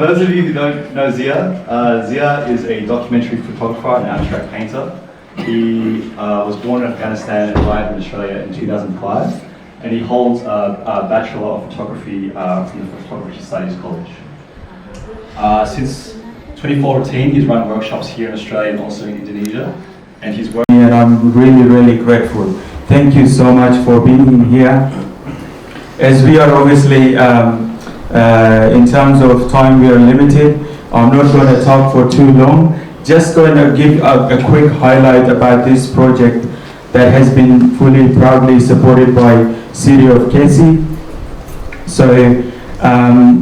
those of you who don't know Zia, Zia is a documentary photographer and abstract painter. He was born in Afghanistan and arrived in Australia in 2005, and he holds a Bachelor of Photography from the Photography Studies College. Since 2014, he's run workshops here in Australia and also in Indonesia, and he's worked. And I'm really, really grateful. Thank you so much for being here. As we are obviously, in terms of time, we are limited. I'm not going to talk for too long. Just going to give a quick highlight about this project that has been fully, proudly supported by City of Casey. So,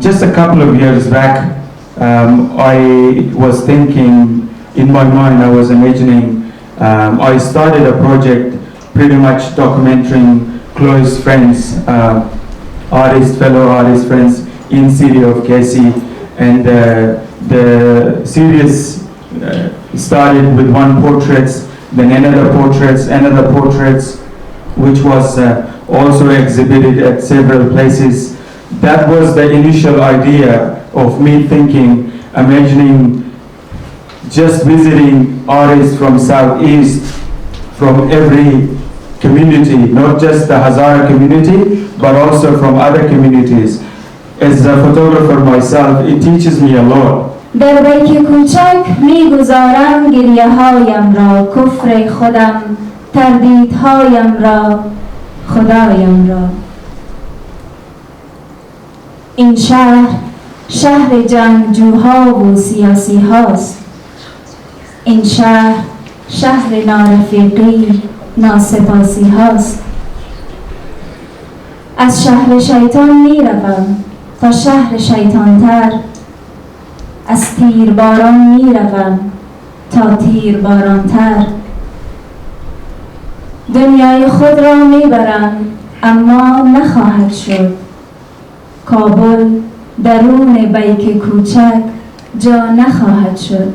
just a couple of years back, I was thinking, in my mind, I was imagining, I started a project pretty much documenting close friends, fellow artist friends in City of Casey, and the series started with one portraits, then another portraits, which was also exhibited at several places. That was the initial idea of me thinking, imagining just visiting artists from Southeast, from every community, not just the Hazara community, but also from other communities. As a photographer myself, it teaches me a lot. در بیک کوچک میگذارم گریه هایم را، کفر خودم، تردیدهایم را، خدایم را. این شهر جنگجوها و سیاسی هاست. این شهر نارفیقی، ناسپاسی هاست. از شهر شیطان می روم تا شهر شیطانتر، از تیر باران می روم تا تیر بارانتر. دنیای خود را می برم اما نخواهد شد. کابل درون بیک کوچک جا نخواهد شد.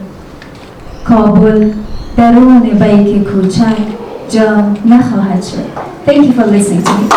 کابل درون بیک کوچک جا نخواهد شد. Thank you for listening to me.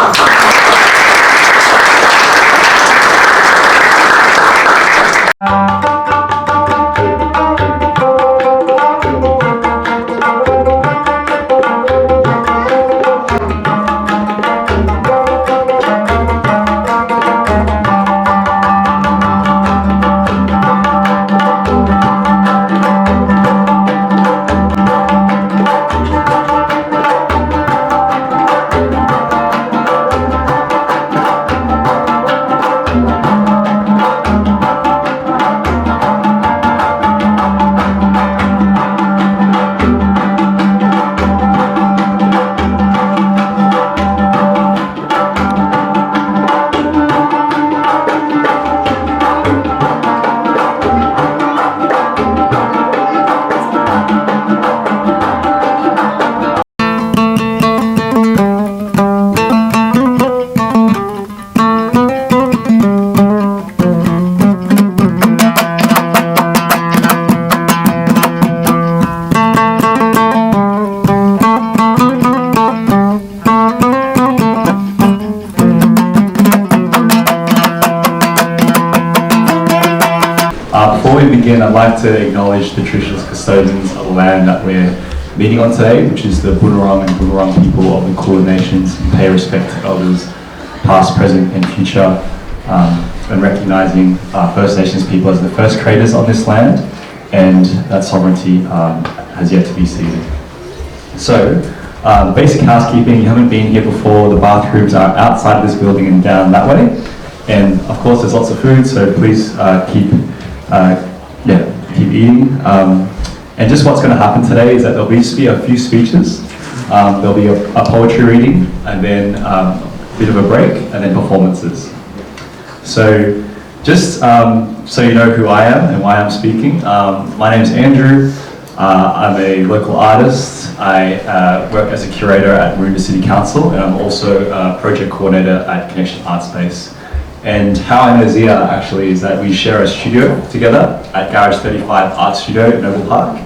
Before we begin, I'd like to acknowledge the traditional custodians of the land that we're meeting on today, which is the Bunurong and Bunurong people of the Kulin Nations, and pay respect to elders past, present and future, and recognising First Nations people as the first creators on this land, and that sovereignty has yet to be ceded. So, basic housekeeping, you haven't been here before, the bathrooms are outside of this building and down that way, and of course there's lots of food, so please keep eating. And just what's going to happen today is that there'll just be a few speeches, there'll be a poetry reading, and then a bit of a break, and then performances. So just so you know who I am and why I'm speaking, my name's Andrew. I'm a local artist. I work as a curator at Moomba City Council, and I'm also a project coordinator at Connection Art Space. And how I know Zia actually is that we share a studio together at Garage 35 Art Studio in Noble Park.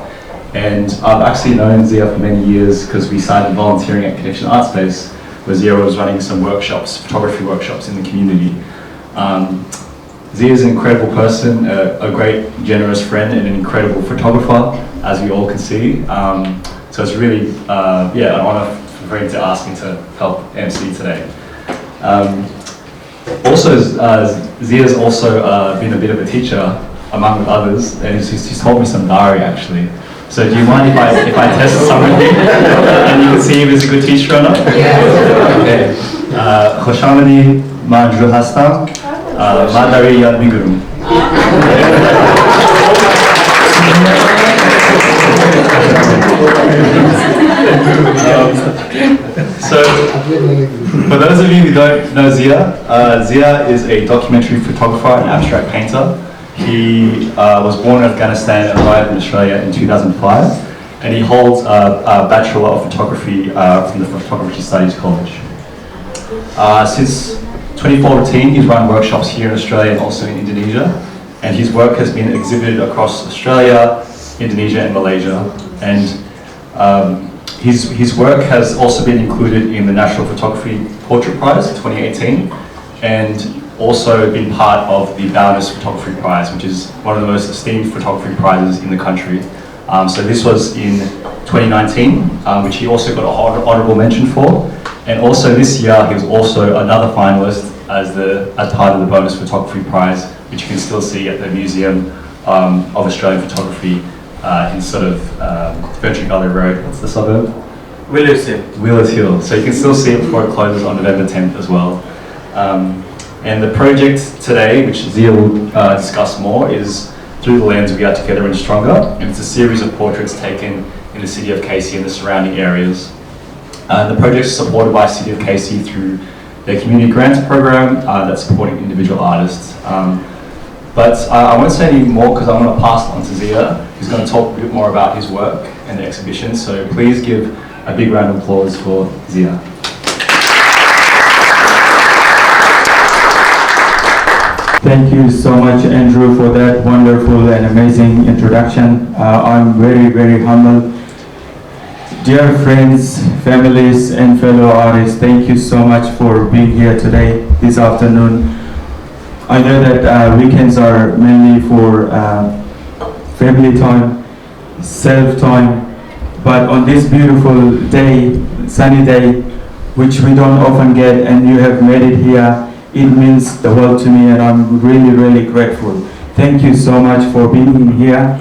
And I've actually known Zia for many years because we started volunteering at Connection Art Space, where Zia was running some workshops, photography workshops in the community. Zia is an incredible person, a great, generous friend, and an incredible photographer, as we all can see. So it's really, an honor for him to ask me to help MC today. Also, Zia's also been a bit of a teacher, among others, and he's taught me some Dari actually. So do you mind if I test someone here and you can see if he's a good teacher or not? Yeah. Okay. خوش آمدید، من جو هستم. من داری یاد میگیرم. So, for those of you who don't know Zia, Zia is a documentary photographer and abstract painter. He was born in Afghanistan and arrived in Australia in 2005, and he holds a Bachelor of Photography from the Photography Studies College. Since 2014, he's run workshops here in Australia and also in Indonesia, and his work has been exhibited across Australia, Indonesia and Malaysia, and his work has also been included in the National Photography Portrait Prize 2018, and also been part of the Dawlat Photography Prize, which is one of the most esteemed photography prizes in the country. So this was in 2019, which he also got an honourable mention for, and also this year he was also another finalist as part of the bonus photography prize, which you can still see at the Museum of Australian Photography in sort of Venture Gallery Road. What's the suburb? Willers Hill. Willers Hill. So you can still see it before it closes on November 10th as well. And the project today, which Zia will discuss more, is Through the Lens We Are Together and Stronger, and it's a series of portraits taken in the city of Casey and the surrounding areas. The project is supported by City of Casey through their community grants program that's supporting individual artists. But I won't say any more because I want to pass it on to Zia, who's going to talk a bit more about his work and the exhibition. So please give a big round of applause for Zia. Thank you so much, Andrew, for that wonderful and amazing introduction. I'm very, very humbled. Dear friends, families, and fellow artists, thank you so much for being here today, this afternoon. I know that weekends are mainly for family time, self-time, but on this beautiful day, sunny day, which we don't often get, and you have made it here, it means the world to me, and I'm really, really grateful. Thank you so much for being here.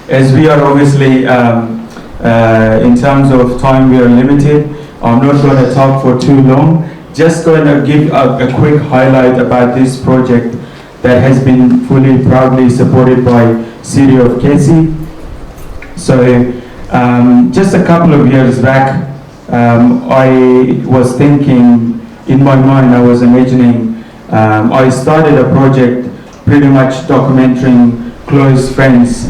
As we are obviously, in terms of time, we are limited. I'm not going to talk for too long. Just going to give a quick highlight about this project that has been fully, proudly supported by City of Casey. So, just a couple of years back, I was thinking, in my mind, I was imagining, I started a project pretty much documenting close friends,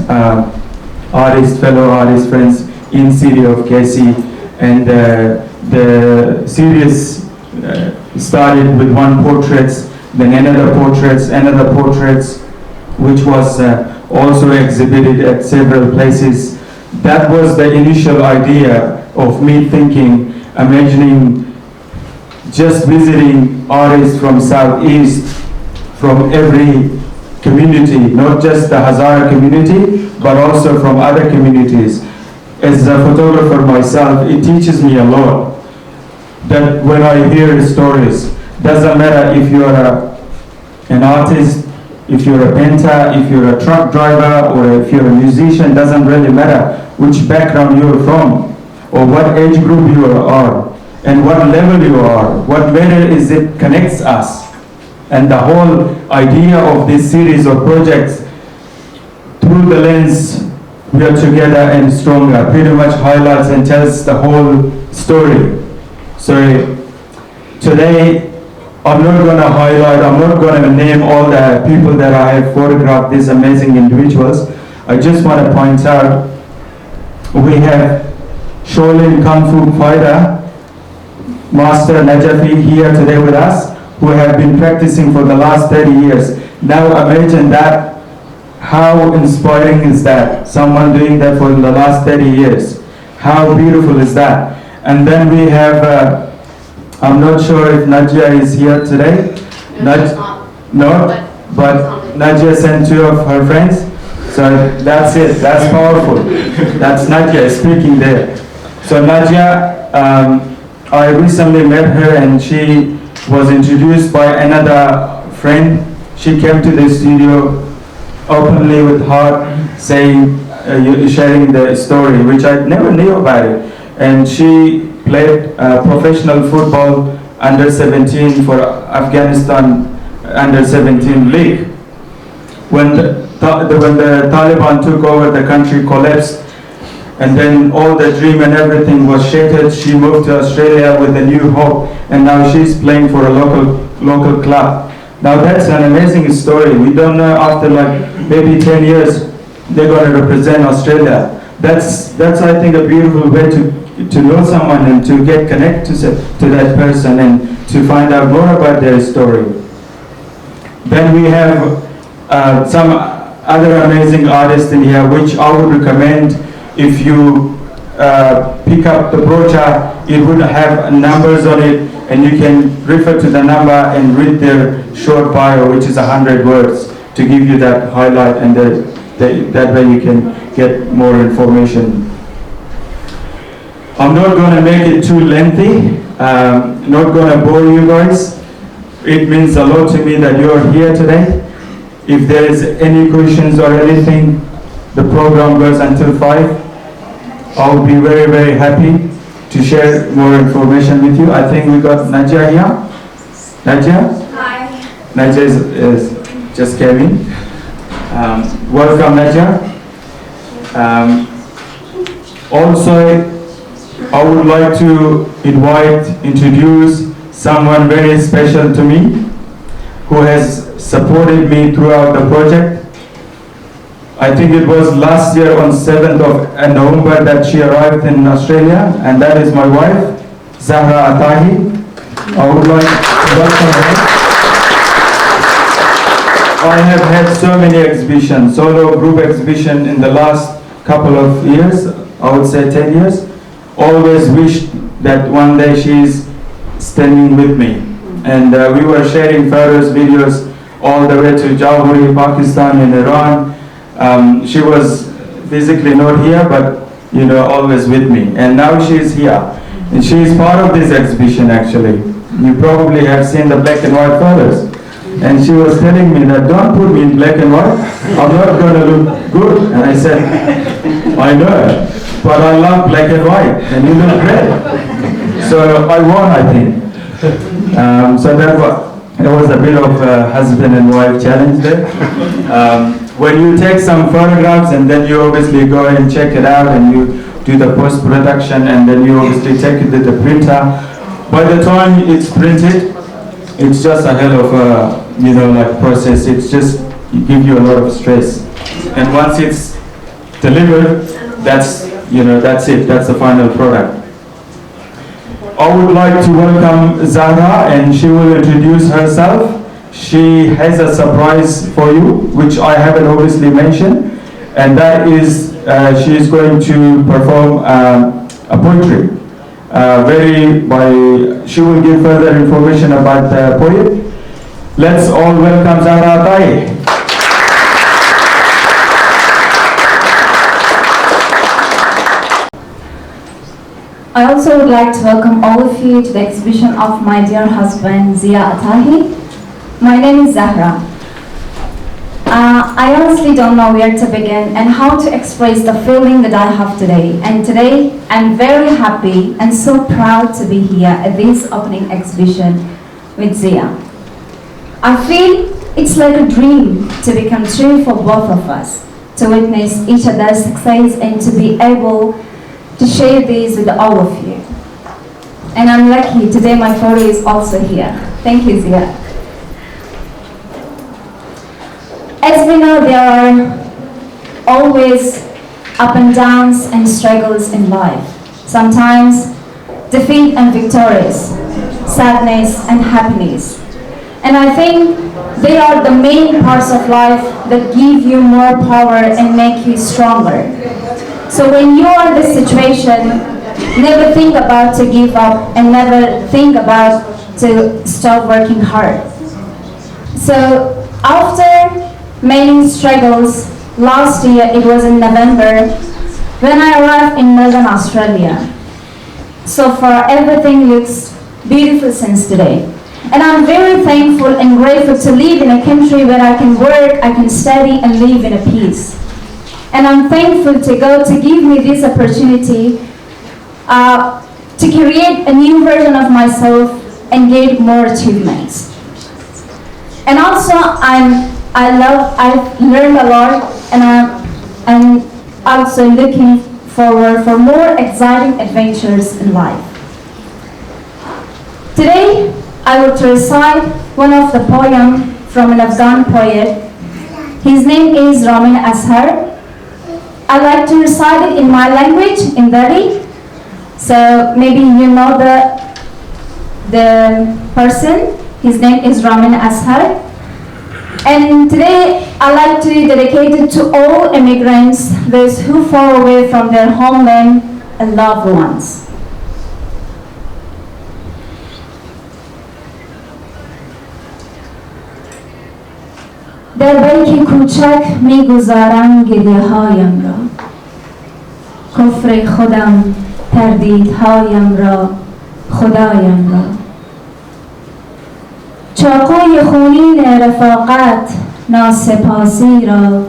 fellow artist friends in City of Casey, and the series started with one portraits, then another portraits, which was also exhibited at several places. That was the initial idea of me thinking, imagining just visiting artists from Southeast, from every community, not just the Hazara community, but also from other communities. As a photographer myself, it teaches me a lot. That when I hear stories, doesn't matter if you're an artist, if you're a painter, if you're a truck driver, or if you're a musician, doesn't really matter which background you're from, or what age group you are, and what level you are. What matter is it connects us. And the whole idea of this series of projects, Through the Lens We Are Together and Stronger, pretty much highlights and tells the whole story. So today, I'm not going to highlight, I'm not going to name all the people that I have photographed, these amazing individuals. I just want to point out, we have Shaolin Kung Fu fighter, Master Najafi, here today with us, who have been practicing for the last 30 years. Now imagine that, how inspiring is that? Someone doing that for the last 30 years. How beautiful is that? And then we have, I'm not sure if Nadia is here today. No? but Nadia sent 2 of her friends. So that's it, that's powerful. That's Nadia speaking there. So Nadia, I recently met her and she was introduced by another friend. She came to the studio openly with heart, saying, sharing the story, which I never knew about it. And she played professional football under 17 for Afghanistan under 17 league. When the Taliban took over, the country collapsed, and then all the dream and everything was shattered. She moved to Australia with a new hope, and now she's playing for a local club. Now that's an amazing story. We don't know, after like maybe 10 years they're going to represent Australia. That's I think a beautiful way to know someone and to get connected to that person and to find out more about their story. Then we have some other amazing artists in here, which I would recommend. If you pick up the brochure, it would have numbers on it, and you can refer to the number and read their short bio, which is 100 words, to give you that highlight, and that way you can get more information. I'm not going to make it too lengthy, not going to bore you guys. It means a lot to me that you're here today. If there is any questions or anything, the program goes until 5. I will be very, very happy to share more information with you. I think we got Nadia here. Nadia? Hi. Nadia is just came in. Welcome, Nadia. Also, I would like to introduce someone very special to me who has supported me throughout the project. I think it was last year on 7th of November that she arrived in Australia, and that is my wife, Zahra Cutaihi. I would like to welcome her. I have had so many exhibitions, solo group exhibition in the last couple of years, I would say 10 years. Always wished that one day she's standing with me. And we were sharing photos, videos, all the way to Jauhari, Pakistan and Iran. She was physically not here, but always with me. And now she's here. And she is part of this exhibition actually. You probably have seen the black and white photos. And she was telling me that don't put me in black and white. I'm not going to look good. And I said, I know, but I love black and white. And you look great. So I won, I think. So that was a bit of a husband and wife challenge there. When you take some photographs and then you obviously go and check it out and you do the post-production and then you obviously take it to the printer. By the time it's printed, it's just a hell of a process. It's just give you a lot of stress. And once it's delivered, that's it. That's the final product. I would like to welcome Zahra, and she will introduce herself. She has a surprise for you, which I haven't obviously mentioned, and that is she is going to perform a poetry. She will give further information about the poet. Let's all welcome Zahra Cutaihi. I also would like to welcome all of you to the exhibition of my dear husband, Zia Cutaihi. My name is Zahra. I honestly don't know where to begin and how to express the feeling that I have today. And today, I'm very happy and so proud to be here at this opening exhibition with Zia. I feel it's like a dream to become true for both of us, to witness each other's success and to be able to share this with all of you. And I'm lucky today my photo is also here. Thank you, Zia. As we know, there are always up and downs and struggles in life. Sometimes defeat and victories, sadness and happiness. And I think they are the main parts of life that give you more power and make you stronger. So when you are in this situation, never think about to give up and never think about to stop working hard. So After many struggles, last year, it was in November, when I arrived in Northern Australia. So far, everything looks beautiful since today. And I'm very thankful and grateful to live in a country where I can work, I can study, and live in a peace. And I'm thankful to God to give me this opportunity to create a new version of myself and get more achievements. And also, I've learned a lot, and I'm also looking forward for more exciting adventures in life. Today, I will recite one of the poems from an Afghan poet. His name is Ramin Ashar. I like to recite it in my language, in Dari. So maybe you know the person. His name is Ramin Ashar. And today I like to dedicate it to all immigrants, those who fall away from their homeland and loved ones. در بیک کوچک میگذارم گریه هایم را، کفر خودم تردیدهایم را، خدایم را. چاقوی خونین رفاقت ناسپاسی را،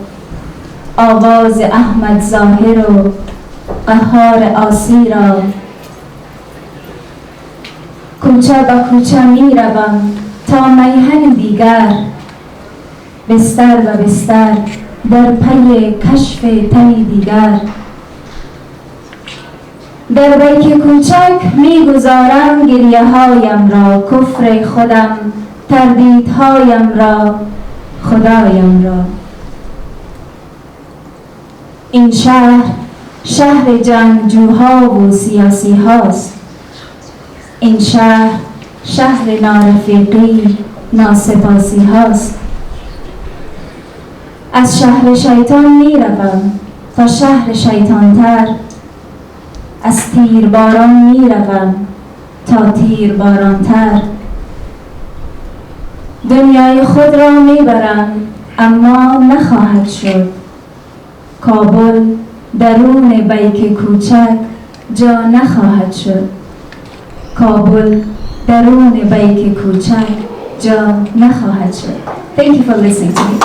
آواز احمد ظاهر و قهار آسی را. کوچه به کوچه می روم تا میهن دیگر، بستر و بستر در پی کشف تنی دیگر. در بیک کوچک میگذارم گریه هایم را، کفر خودم تردیدهایم را، خدایم را. این شهر شهر جنگجوها و سیاسی هاست. این شهر شهر نارفیقی ناسپاسی هاست. از شهر شیطان می روم تا شهر شیطانتر، از تیر باران می روم تا تیر بارانتر. دنیای خود را می برم اما نخواهد شد، کابل درون بیک کوچک جا نخواهد شد. کابل درون بیک کوچک جا نخواهد شد. Thank you for listening to me.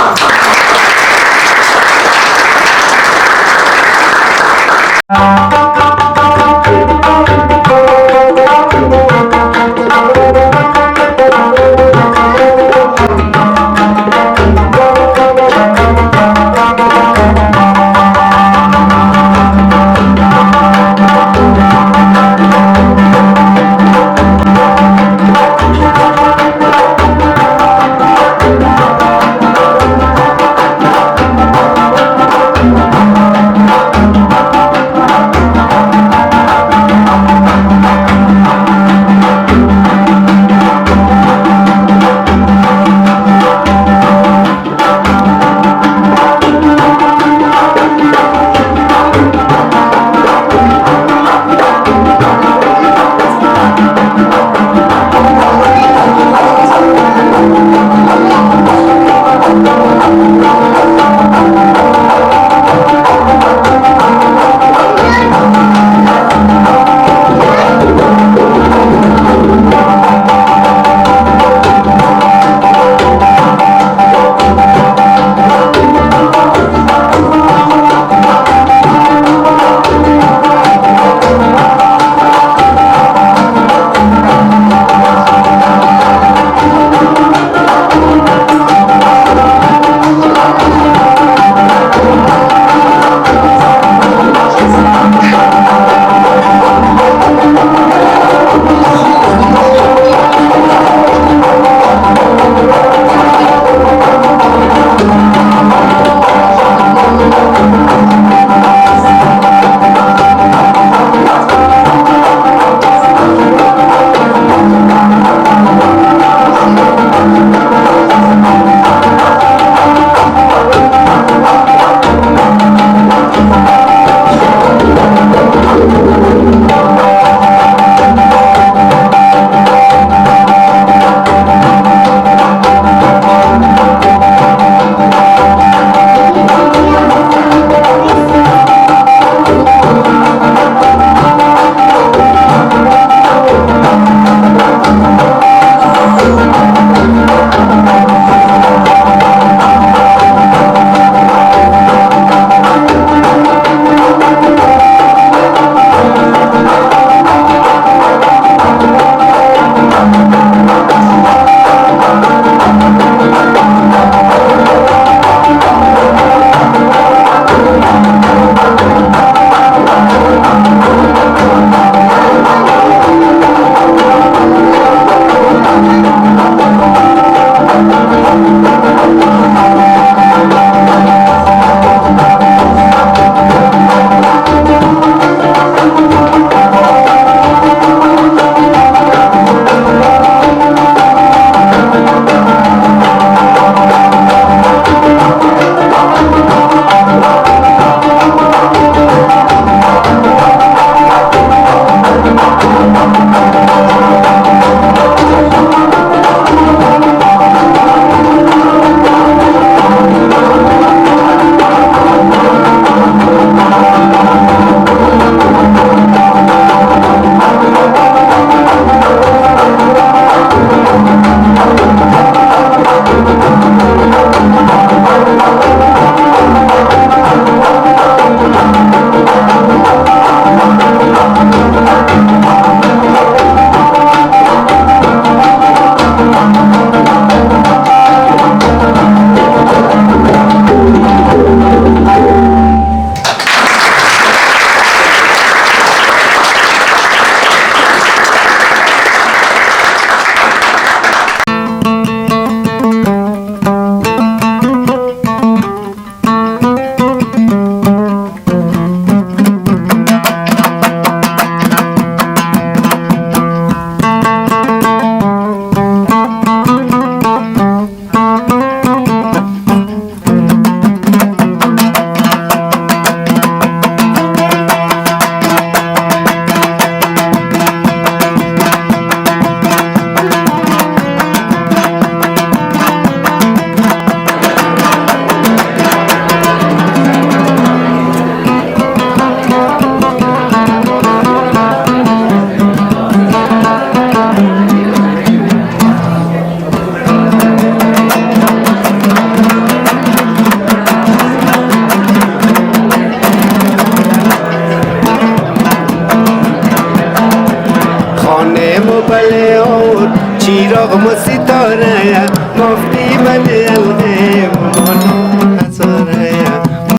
و پله اور چیراغ و ستاره